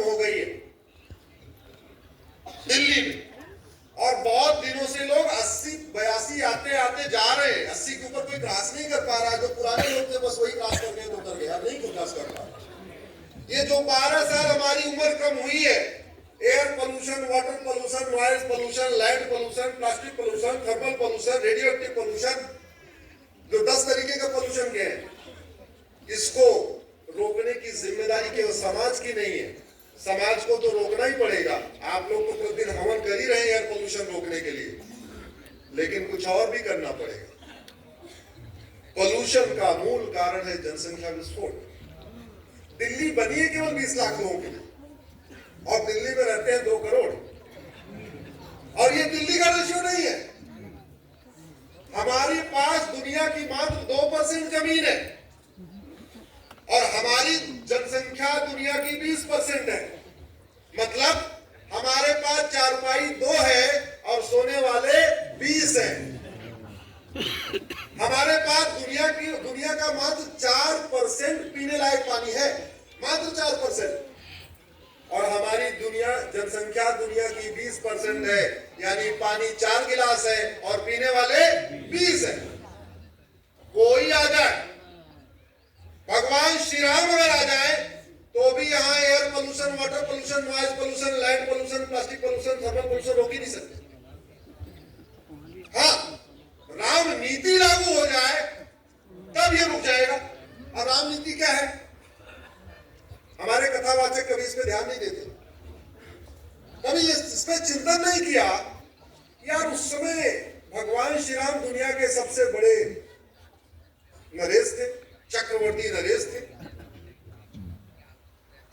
हो गई है दिल्ली में, और बहुत दिनों से लोग 80-82 आते आते जा रहे हैं। 80 के ऊपर कोई क्रॉस नहीं कर पा रहा। जो पुराने लोग थे बस वही क्रॉस करके तो उतर गया, नहीं कोई क्रॉस कर पा रहा। ये जो 12 साल हमारी उम्र कम हुई है, air pollution, water pollution, noise pollution, land pollution, plastic pollution, thermal pollution, radioactive pollution, जो 10 तरीके का पोल्यूशन के हैं, इसको रोकने की जिम्मेदारी केवल समाज की नहीं है। समाज को तो रोकना ही पड़ेगा। आप लोग तो प्रतिदिन हवन कर ही रहे हैं एयर पोल्यूशन रोकने के लिए, लेकिन कुछ और भी करना पड़ेगा। पोल्यूशन का मूल कारण है जनसंख्या विस्फोट। दिल्ली बनी है केवल 20 लाख लोगों के लिए, और दिल्ली में रहते हैं 2 करोड़, और ये दिल्ली का रेशियो नहीं है। हमारे पास दुनिया की मात्र 2% जमीन है, और हमारी जनसंख्या दुनिया की 20% है। मतलब हमारे पास चारपाई 2 है और सोने वाले 20 हैं। हमारे पास दुनिया का मात्र 4% पीने लायक पानी है, मात्र 4%, और हमारी जनसंख्या दुनिया की 20% है। यानी पानी 4 गिलास है और पीने वाले 20 है। कोई आ जाए, भगवान श्री राम अगर आ जाए, तो भी यहाँ air pollution, water pollution, noise pollution, land pollution, plastic pollution, thermal pollution रोक ही नहीं सकते। हाँ, राम नीति लागू हो जाए तब ये रुक जाएगा। और राम नीति क्या है? हमारे कथावाचक कभी इस पे ध्यान नहीं देते, कभी इस पे चिंतन नहीं किया। यार उस समय भगवान श्री राम दुनिया के सबसे बड़े नरेश थे, चक्रवर्ती नरेश थे।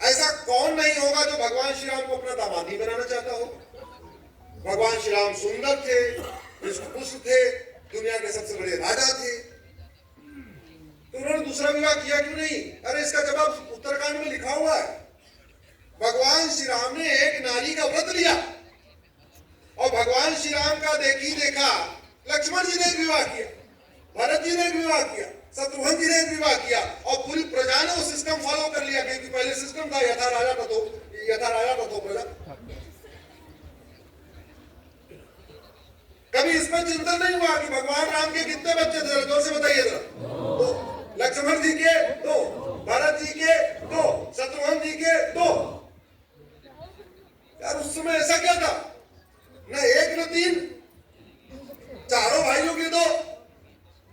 ऐसा कौन नहीं होगा जो भगवान श्री राम को अपना दामाद नहीं बनाना चाहता हो। भगवान श्री राम सुंदर थे, पुष्ट थे, दुनिया के सबसे बड़े राजा थे, तो उन्होंने दूसरा विवाह किया क्यों नहीं? अरे इसका जवाब उत्तरकांड में लिखा हुआ है। भगवान श्री राम ने एक नारी का व्रत लिया, और भगवान श्री राम का देखी देखा लक्ष्मण जी ने एक विवाह किया, भरत जी ने एक विवाह किया, शत्रुघ्न जी ने एक विवाह किया, और पूरी प्रजा ने वो सिस्टम फॉलो कर लिया। क्योंकि पहले सिस्टम था यथा राजा तथो प्रजा। कभी इसमें चिंतन नहीं हुआ कि भगवान राम के कितने बच्चे थे? जोर से बताइए जरा। 2, लक्ष्मण जी के 2, भरत जी के 2, शत्रुघ्न जी के 2। यार उस समय ऐसा क्या था? न 1 न 3, चारों भाइयों के 2।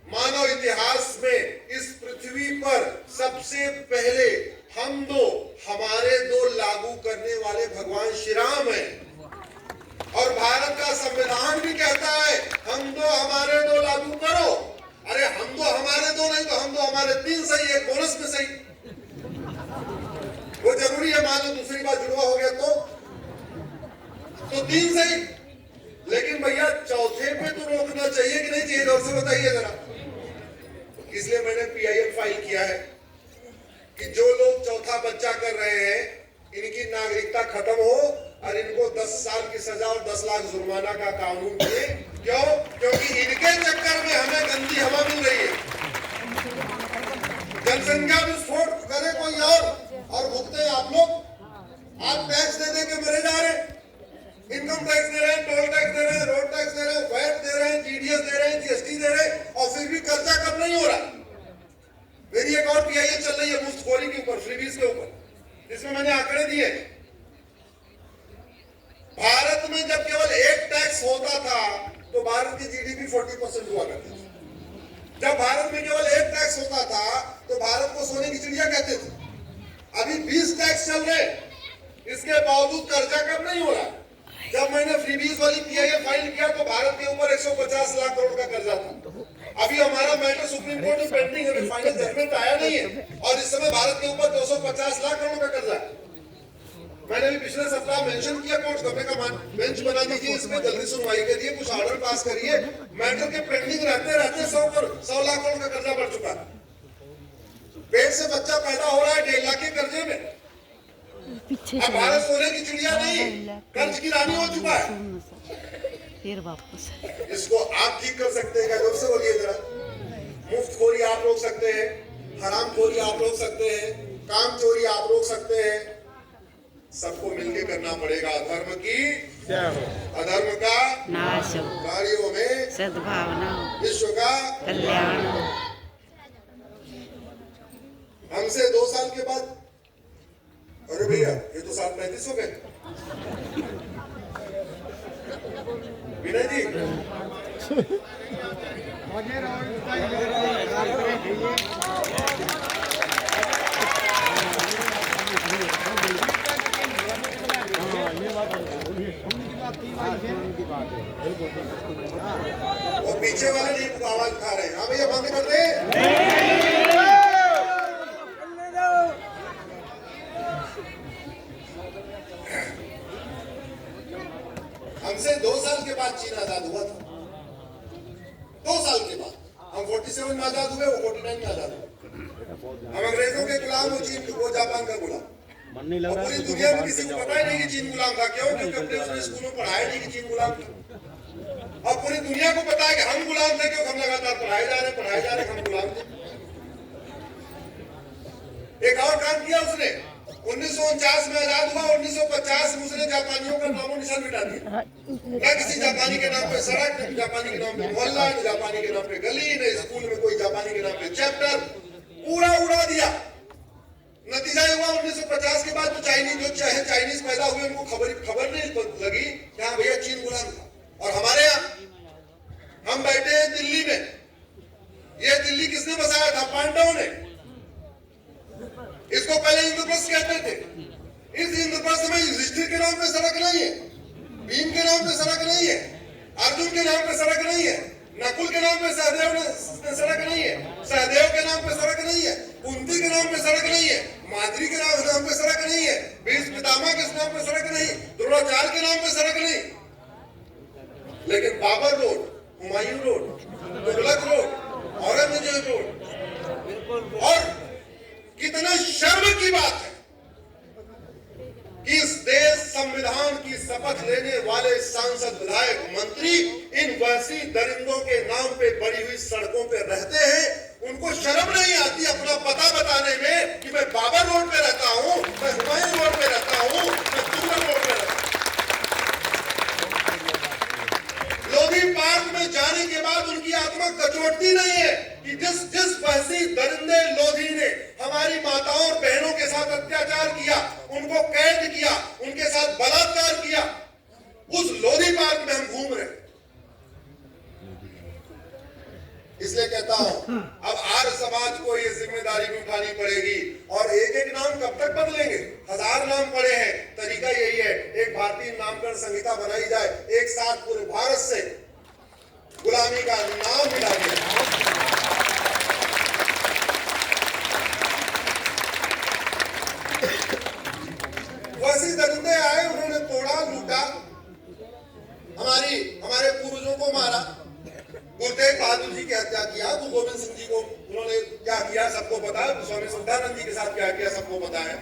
मानव इतिहास में इस पृथ्वी पर सबसे पहले हमारे 2 लागू करने वाले भगवान श्री राम हैं। और भारत का संविधान भी कहता है हम 2 हमारे 2 लागू करो। अरे हम 2 हमारे 2 नहीं तो हम 2 हमारे 3 सही, एक बोनस में सही। वो जरूरी है, मान लो दूसरी बार जुड़वा हो गया तो 3 सही। लेकिन भैया चौथे पे तो रोकना चाहिए कि नहीं चाहिए? जोर से बताइए जरा। इसलिए मैंने PIL फाइल किया है कि जो लोग चौथा बच्चा कर रहे हैं, इनकी नागरिकता खत्म हो और इनको 10 साल की सजा और 10 लाख जुर्माना का कानून दिए। क्यों? क्योंकि इनके चक्कर में हमें गंदी हवा मिल रही है। जनसंख्या विस्फोट करे कोई और भुगते आप लोग। आप टैक्स दे के मरे जा रहे हैं, इनकम टैक्स दे रहे हैं, टोल टैक्स दे रहे हैं, रोड टैक्स दे रहे हैं, वैट दे रहे हैं, TDS दे रहे हैं, GST दे रहे हैं, और फिर भी कर्जा कम नहीं हो रहा। मेरी एक और PIL चल रही है मुफ्तखोरी के ऊपर, फ्रीबीज के ऊपर, जिसमें मैंने आंकड़े दिए। भारत में जब केवल एक टैक्स होता था तो भारत की GDP 40% हुआ करती थी। जब भारत में केवल एक टैक्स होता था तो भारत को सोने की चिड़िया कहते थे। अभी 20 टैक्स चल रहे, इसके बावजूद कर्जा कम नहीं हो रहा। जब मैंने फ्रीबीज वाली PIL फाइल किया तो भारत के ऊपर 150 लाख करोड़ का कर्जा था। अभी हमारा मैटर सुप्रीम कोर्ट में पेंडिंग है, फाइनल जजमेंट आया नहीं है, और इस समय भारत के ऊपर 250 लाख करोड़ का कर्जा है। मैंने भी पिछले सप्ताह मेंशन किया, कोर्ट कब्जे का बेंच बना दीजिए, इसमें जल्दी सुनवाई करिए, कुछ ऑर्डर पास करिए। मैटर के पेंडिंग रहते 100 लाख करोड़ का कर्जा बढ़ चुका है। पेट से बच्चा पैदा हो रहा है 1.5 लाख के कर्जे में। अब भारत सोने की चिड़िया नहीं, कर्ज की रानी हो चुका है। फिर वापस इसको आप ठीक कर सकते हैं क्या? जोर से बोलिए जरा। मुफ्तखोरी आप रोक सकते हैं, हरामखोरी आप रोक सकते हैं, काम चोरी आप रोक सकते हैं, सबको मिलके करना पड़ेगा। धर्म की जय हो, अधर्म का नाश हो, गाड़ियों में सद्भावना हो, विश्व का कल्याण हो। हमसे 2 साल के बाद, अरे भैया ये तो 7:35 हो गए। विनय जी वो पीछे वाले नहीं आवाज उठा रहे हैं। हाँ भैया बंद कर दे। हमसे 2 साल के बाद चीन आजाद हुआ था। 2 साल के बाद हम 47 में आजाद हुए, वो 49 में आजाद हुए। हम अंग्रेजों के गुलाम, वो चीन, वो जापान का गुलाम। और पूरी दुनिया में किसी को पता ही नहीं कि चीन गुलाम था। क्यों? क्योंकि अपने उसने स्कूलों में पढ़ाया नहीं कि चीन गुलाम था। और पूरी दुनिया को पता है कि हम गुलाम थे, क्योंकि हम लगातार पढ़ाए जा रहे, हम गुलाम थे। एक और काम किया उसने, 1949 में आजाद हुआ, 1950 में उसने जापानियों का नामो निशान मिटा दिया। न किसी जापानी के नाम पे सड़क, न जापानी के नाम पे मोहल्ला, न जापानी के नाम पे गली, न स्कूल में कोई जापानी के नाम पे चैप्टर, पूरा उड़ा दिया। नतीजा ये हुआ 1950 के बाद जो चाइनीज पैदा हुए उनको खबर नहीं लगी कि हाँ भैया चीन गुलाम था। और हमारे यहाँ हम बैठे हैं दिल्ली में। ये दिल्ली किसने बसाया था? पांडवों ने। इसको पहले इंद्रप्रस्थ कहते थे। इस इंद्रप्रस्थ में युधिष्ठिर के नाम पे सड़क नहीं है, भीम के नाम पे सड़क नहीं है, अर्जुन के नाम पे सड़क नहीं है, नकुल के नाम पे सहदेव सड़क नहीं है, सहदेव के नाम पे सड़क नहीं है, कुंती के नाम पे सड़क नहीं है, माद्री के नाम पे सड़क नहीं है, भीष्म पितामह के नाम पे सड़क नहीं, द्रोणाचार्य के नाम पे सड़क नहीं। लेकिन Babur road, Humayun road, Tughlaq road, Aurangzeb road. और कितना शर्म की बात है कि इस देश संविधान की शपथ लेने वाले सांसद, विधायक, मंत्री इन वैसी दरिंदों के नाम पे बड़ी हुई सड़कों पे रहते हैं। उनको शर्म नहीं आती अपना पता बताने में कि मैं बाबर रोड पे रहता हूं, मैं हुमायूं रोड पे रहता हूं, मैं तुगलक रोड पे रहता हूं। लोधी पार्क में जाने के बाद उनकी आत्मा कचोटती नहीं है कि जिस वैसी दरिंदे लोधी ने हमारी माताओं और बहनों के साथ अत्याचार किया, उनको कैद किया, उनके साथ बलात्कार किया, उस लोधी पार्क में हम घूम रहे। इसलिए कहता हूं अब आर्य समाज को ये जिम्मेदारी भी उठानी पड़ेगी। और एक एक नाम कब तक बदलेंगे? 1000 नाम पड़े हैं। तरीका यही है, एक भारतीय नामकरण संहिता बनाई जाए, एक साथ पूरे भारत से गुलामी का नाम मिला दिया। वैसे दरिंदे आए, उन्होंने तोड़ा, लूटा, हमारे पूर्वजों को मारा। गुरु तेग बहादुर जी की हत्या किया, गुरु गोविंद सिंह जी को उन्होंने क्या किया सबको पता है, स्वामी श्रद्धानंद जी के साथ क्या किया सबको पता है।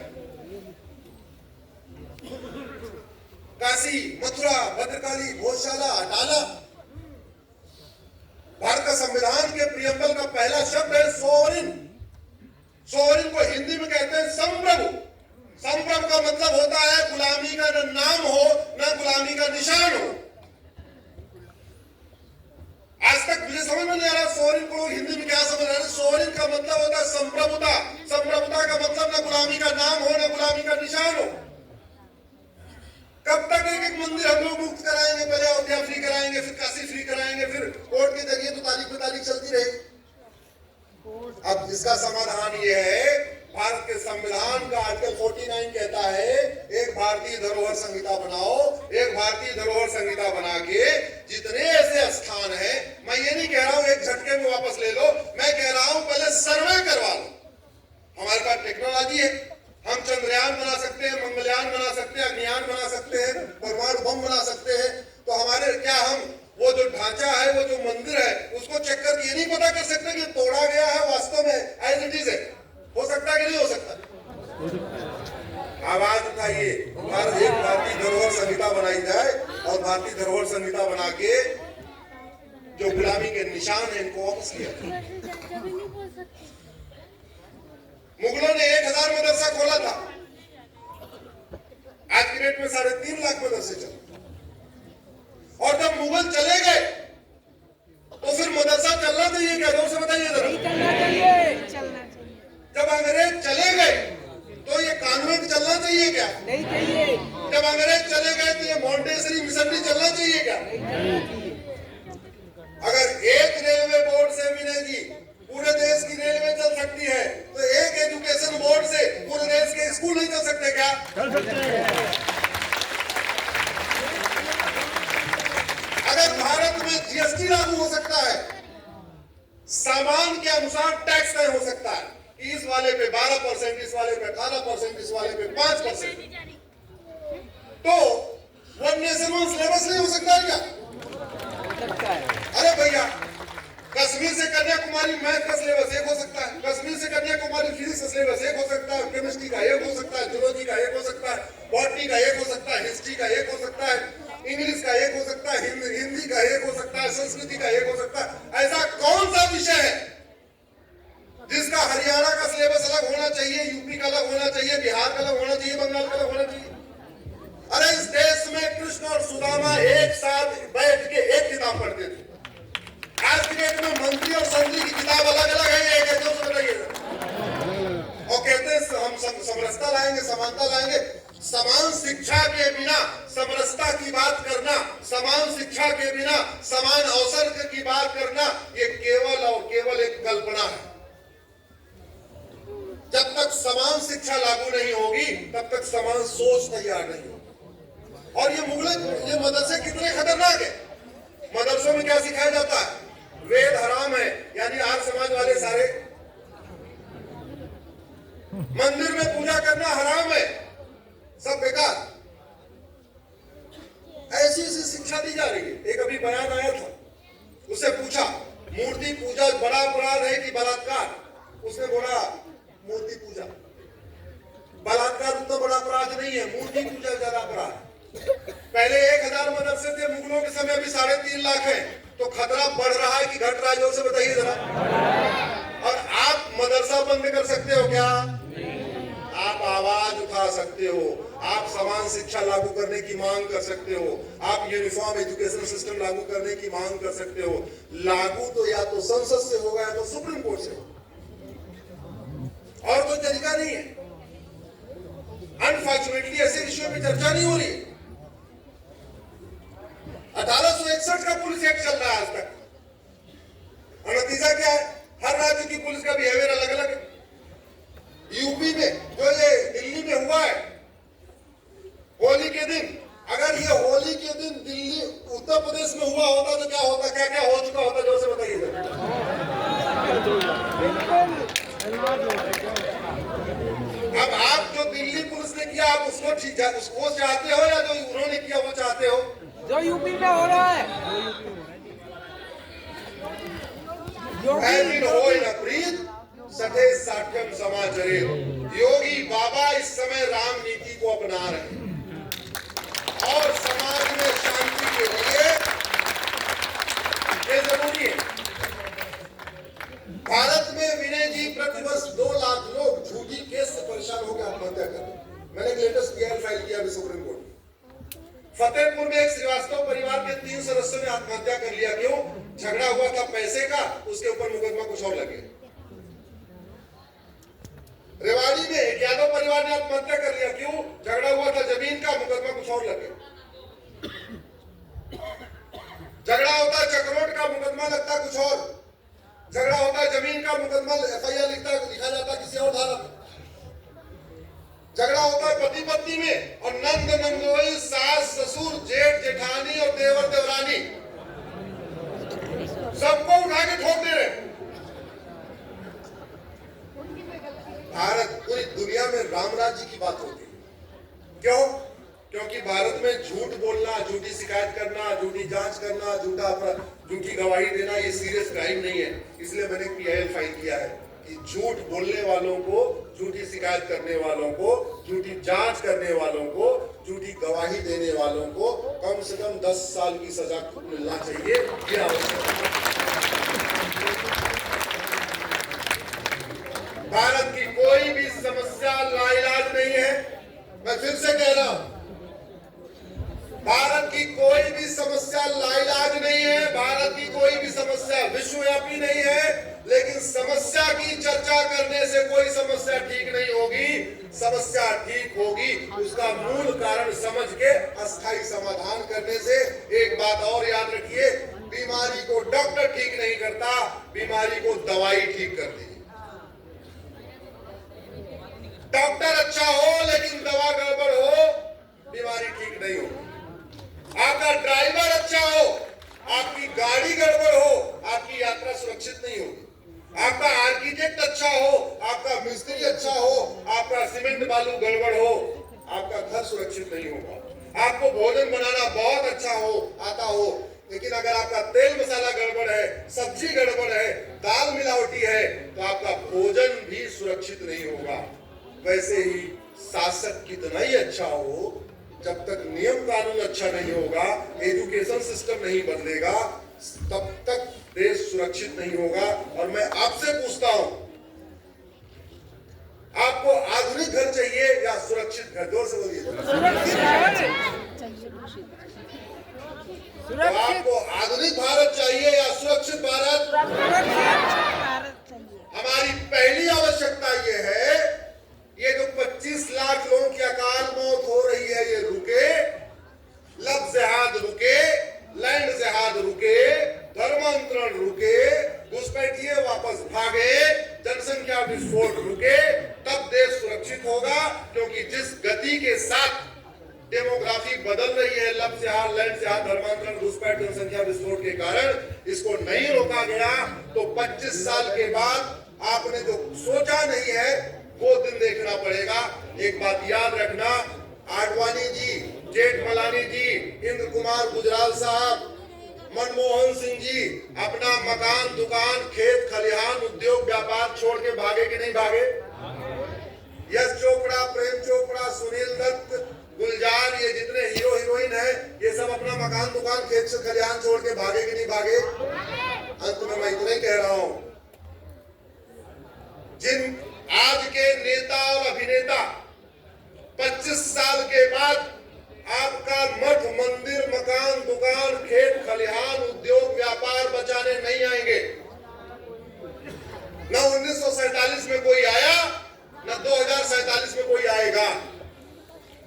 काशी, मथुरा, भद्रकाली, भोजशाला, अटाला। भारत का संविधान के प्रियम्बल का पहला शब्द है सोवरिन। सोवरिन को हिंदी में कहते हैं संप्रभु। संप्रभु का मतलब होता है गुलामी का न नाम हो, न गुलामी का निशान हो। आज तक मुझे समझ में नहीं आ रहा सोवरिन को हिंदी में क्या समझ रहे हैं। सोवरिन का मतलब होता है संप्रभुता। संप्रभुता का मतलब न गुलामी का नाम हो, न गुलामी का निशान हो। कब तक एक एक मंदिर हम लोग मुक्त कराएंगे? पहले अयोध्या फ्री कराएंगे, फिर काशी फ्री कराएंगे, फिर कोर्ट के जरिए तो तारीख पे तारीख चलती रहेगी। अब इसका समाधान ये है, भारत के संविधान का आर्टिकल 49 कहता है एक भारतीय धरोहर संहिता बनाओ। एक भारतीय धरोहर संहिता बना के जितने ऐसे स्थान हैं, मैं ये नहीं कह रहा हूं एक झटके में वापस ले लो, मैं कह रहा हूं पहले सर्वे करवा लो। हमारे पास टेक्नोलॉजी है, हम चंद्रयान बना सकते हैं, मंगलयान बना सकते हैं, अग्नियान बना सकते हैं, परमाणु बम बना सकते हैं। तो हमारे क्या हम वो जो ढांचा है, वो जो मंदिर है, उसको चेक करके ये नहीं पता कर सकते कि तोड़ा गया है वास्तव में एज इट इज है? हो सकता है कि नहीं हो सकता? आवाज उठाइए, एक भारतीय धरोहर संहिता बनाई जाए और भारतीय धरोहर संहिता बना के जो गुलामी के निशान है इनको वापस किया। मुगलों ने 1000 मदरसा खोला था। स्टेट में 3.5 लाख मदरसे चले। और जब मुगल चले गए तो फिर मदरसा चलना चाहिए क्या? जोर से बताइए जरा। चलना चाहिए। जब अंग्रेज चले गए तो ये कॉन्वेंट चलना चाहिए क्या? नहीं चाहिए। जब अंग्रेज चले गए तो ये मॉन्टेसरी मिशनरी चलना चाहिए क्या? अगर एक रेलवे बोर्ड से विनय जी पूरे देश की रेलवे चल सकती है तो एक एजुकेशन बोर्ड से पूरे देश के स्कूल नहीं चल सकते क्या? चल सकते हैं। अगर भारत में जीएसटी लागू हो सकता है, सामान के अनुसार टैक्स तय हो सकता है, इस वाले पे 12%, इस वाले पे 18%, इस वाले पे 5%, तो वन नेशन वन सिलेबस नहीं हो सकता है क्या? अरे भैया, कश्मीर से कन्याकुमारी मैथ का सिलेबस एक हो सकता है, कश्मीर से कन्याकुमारी फिजिक्स का सिलेबस एक हो सकता है, केमिस्ट्री का एक हो सकता है, जूलॉजी का एक हो सकता है, बॉटनी का एक हो सकता है, हिस्ट्री का एक हो सकता है, इंग्लिश का एक हो सकता है, हिंदी का एक हो सकता है, संस्कृति का एक हो सकता है। ऐसा कौन सा विषय है जिसका हरियाणा का सिलेबस अलग होना चाहिए, यूपी का अलग होना चाहिए, बिहार का अलग होना चाहिए, बंगाल का अलग होना चाहिए? अरे इस देश में कृष्ण और सुदामा एक साथ बैठ के एक किताब पढ़ते थे। आज की डेट में मंत्री और संतरी की किताब अलग अलग है, एक है, जो बताइए। और कहते हैं हम समरसता लाएंगे, समानता लाएंगे। समान शिक्षा के बिना समरसता की बात करना, समान शिक्षा के बिना समान अवसर की बात करना, ये केवल और केवल एक कल्पना है। जब तक समान शिक्षा लागू नहीं होगी तब तक समान सोच तैयार नहीं होगी। और ये मदरसे कितने खतरनाक है। मदरसों में क्या सिखाया जाता है? वेद हराम है, यानी आर्य समाज वाले सारे। मंदिर में पूजा करना हराम है, सब बेकार। ऐसी शिक्षा दी जा रही है। एक अभी बयान आया था, उससे पूछा मूर्ति पूजा बड़ा अपराध है कि बलात्कार? उसने बोला मूर्ति पूजा। बलात्कार उतना बड़ा अपराध नहीं है, मूर्ति पूजा ज्यादा अपराध। पहले 1000 मदरसे थे मुगलों के समय, अभी 3.5 लाख है। तो खतरा बढ़ रहा है कि घट रहा है? जोर से बताइए जरा। और आप मदरसा बंद कर सकते हो क्या? आप आवाज उठा सकते हो, आप समान शिक्षा लागू करने की मांग कर सकते हो, आप यूनिफॉर्म एजुकेशन सिस्टम लागू करने की मांग कर सकते हो। लागू तो या तो संसद से होगा या तो सुप्रीम कोर्ट से होगा, और कोई तरीका नहीं है। अनफॉर्चुनेटली ऐसे विषयों पे चर्चा नहीं हो रही है। 1861 का पुलिस एक्ट चल रहा है आज तक, और नतीजा क्या है? हर राज्य की पुलिस का बिहेवियर अलग अलग है। यूपी में जो ये दिल्ली में हुआ है होली के दिन, अगर ये होली के दिन दिल्ली उत्तर प्रदेश में हुआ होता तो क्या होता? क्या क्या हो चुका होता? जोर से बताइए। अब आप जो दिल्ली पुलिस ने किया आप उसको चाहते हो या जो उन्होंने किया वो चाहते हो? जो यूपी में हो रहा है। सटे साठ्यम समाचरे। योगी बाबा इस समय राम नीति को अपना रहे हैं और समाज में शांति के लिए ये जरूरी है। भारत में विनय जी प्रतिवर्ष 2 लाख लोग झूठी केस से परेशान होकर आत्महत्या कर रहे हैं। मैंने एक लेटेस्ट पीआई फाइल किया अभी सुप्रीम कोर्ट में। फतेहपुर में एक श्रीवास्तव परिवार के 3 सदस्यों ने आत्महत्या कर लिया। क्यों? झगड़ा हुआ था पैसे का, उसके ऊपर मुकदमा कुछ और लगे। रेवाड़ी में एक यादव परिवार ने आत्महत्या कर लिया। क्यों? झगड़ा हुआ था जमीन का, मुकदमा कुछ और लगे। झगड़ा होता है चक्रोट का, मुकदमा लगता कुछ और। झगड़ा होता है जमीन का, मुकदमा एफआईआर लिखा जाता किसी और धारा में। झगड़ा होता है पति पत्नी में, और नंद नंदोई, सास ससुर, जेठ जेठानी और देवर देवरानी सबको उठा के ठोक दे रहे। भारत पूरी दुनिया में राम राज्य की बात होती है। क्यों? क्योंकि भारत में झूठ बोलना, झूठी शिकायत करना, झूठी जांच करना, झूठी गवाही देना ये सीरियस क्राइम नहीं है। इसलिए मैंने पीआईएल फाइल किया है कि झूठ बोलने वालों को, झूठी शिकायत करने वालों को, झूठी जांच करने वालों को, झूठी गवाही देने वालों को कम से कम 10 साल की सजा मिलना चाहिए। ये आवश्यक है। भारत की कोई भी समस्या लाइलाज नहीं है। मैं फिर से कह रहा हूं, समस्या ठीक होगी, उसका मूल कारण समझ के अस्थायी समाधान करने से। एक बात और याद रखिए, बीमारी को डॉक्टर ठीक नहीं करता, बीमारी को दवाई ठीक करती है। डॉक्टर अच्छा हो लेकिन दवा गड़बड़ हो, बीमारी ठीक नहीं होगी। आपका ड्राइवर अच्छा हो, आपकी गाड़ी गड़बड़ हो, आपकी यात्रा सुरक्षित नहीं होगी। आपका आर्किटेक्ट अच्छा हो, आपका मिस्त्री अच्छा हो, आपका सीमेंट बालू गड़बड़ हो, आपका घर सुरक्षित नहीं होगा। आपको भोजन बनाना बहुत अच्छा हो, आता हो, लेकिन अगर आपका तेल मसाला गड़बड़ है, सब्जी गड़बड़ है, दाल मिलावटी है, तो आपका भोजन भी सुरक्षित नहीं होगा। वैसे ही शासक कितना ही अच्छा हो, जब तक नियम कानून अच्छा नहीं होगा, एजुकेशन सिस्टम नहीं बदलेगा, तब तक देश सुरक्षित नहीं होगा। और मैं आपसे पूछता हूं, आपको आधुनिक घर चाहिए या सुरक्षित घर? जोर से बोलिए। तो आपको आधुनिक भारत चाहिए या सुरक्षित भारत? हमारी पहली आवश्यकता ये है, ये जो 25 लाख लोगों की अकाल मौत हो रही है, ये रुके, लफ्ज़ जिहाद रुके, लैंड जिहाद रुके, धर्मांतरण रुके, घुसपैठिए वापस भागे, जनसंख्या विस्फोट रुके, तब देश सुरक्षित होगा। क्योंकि जिस गति के साथ डेमोग्राफी बदल रही है, लफ्ज़ जिहाद, लैंड जिहाद, धर्मांतरण, घुसपैठ, जनसंख्या विस्फोट के कारण, इसको नहीं रोका गया तो 25 साल के बाद आपने जो सोचा नहीं है वो दिन देखना पड़ेगा। एक बात याद रखना, आडवाणी जी, जेठमलानी जी, इंद्र कुमार गुजराल साहब, मनमोहन सिंह जी अपना मकान, दुकान, खेत खलिहान, उद्योग, व्यापार छोड़ के भागे कि नहीं भागे? यश चोपड़ा, प्रेम चोपड़ा, सुनील दत्त, गुलजार, ये जितने हीरो हीरोइन है, ये सब अपना मकान, दुकान, खेत से खलिहान छोड़ के भागे कि नहीं भागे? अंत में मैं इतना ही कह रहा हूं, जिन आज के नेता और अभिनेता 25 साल के बाद आपका मठ, मंदिर, मकान, दुकान, खेत खलिहान, उद्योग, व्यापार बचाने नहीं आएंगे। न 1947 में कोई आया, न 2047 में कोई आएगा।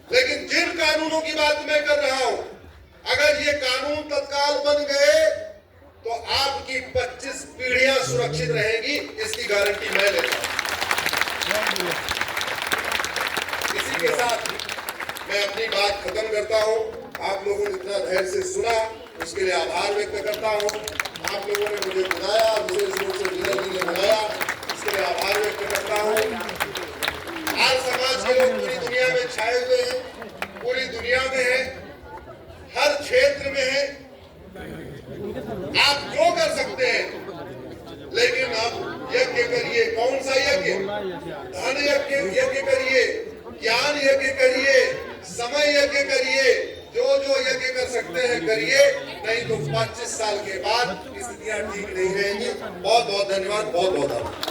लेकिन जिन कानूनों की बात मैं कर रहा हूं, अगर ये कानून तत्काल बन गए तो आपकी 25 पीढ़ियां सुरक्षित रहेगी, इसकी गारंटी मैं लेता हूं। इसी के साथ मैं अपनी बात खत्म करता हूं। आप लोगों ने इतना धैर्य से सुना, उसके लिए आभार व्यक्त करता हूं। आप लोगों ने मुझे बुलाया, विशेष रूप से विनय जी ने बुलाया, इसके लिए आभार व्यक्त करता हूं। आज समाज के लोग पूरी दुनिया में छाए हुए हैं, पूरी दुनिया में है, हर क्षेत्र में है। आप जो कर सकते हैं, लेकिन अब यज्ञ करिए। कौन सा यज्ञ? धन यज्ञ करिए, ज्ञान यज्ञ करिए, समय यज्ञ करिए, जो जो यज्ञ कर सकते हैं करिए, नहीं तो 25 साल के बाद स्थितियां ठीक नहीं रहेंगी। बहुत बहुत धन्यवाद, बहुत बहुत आभार।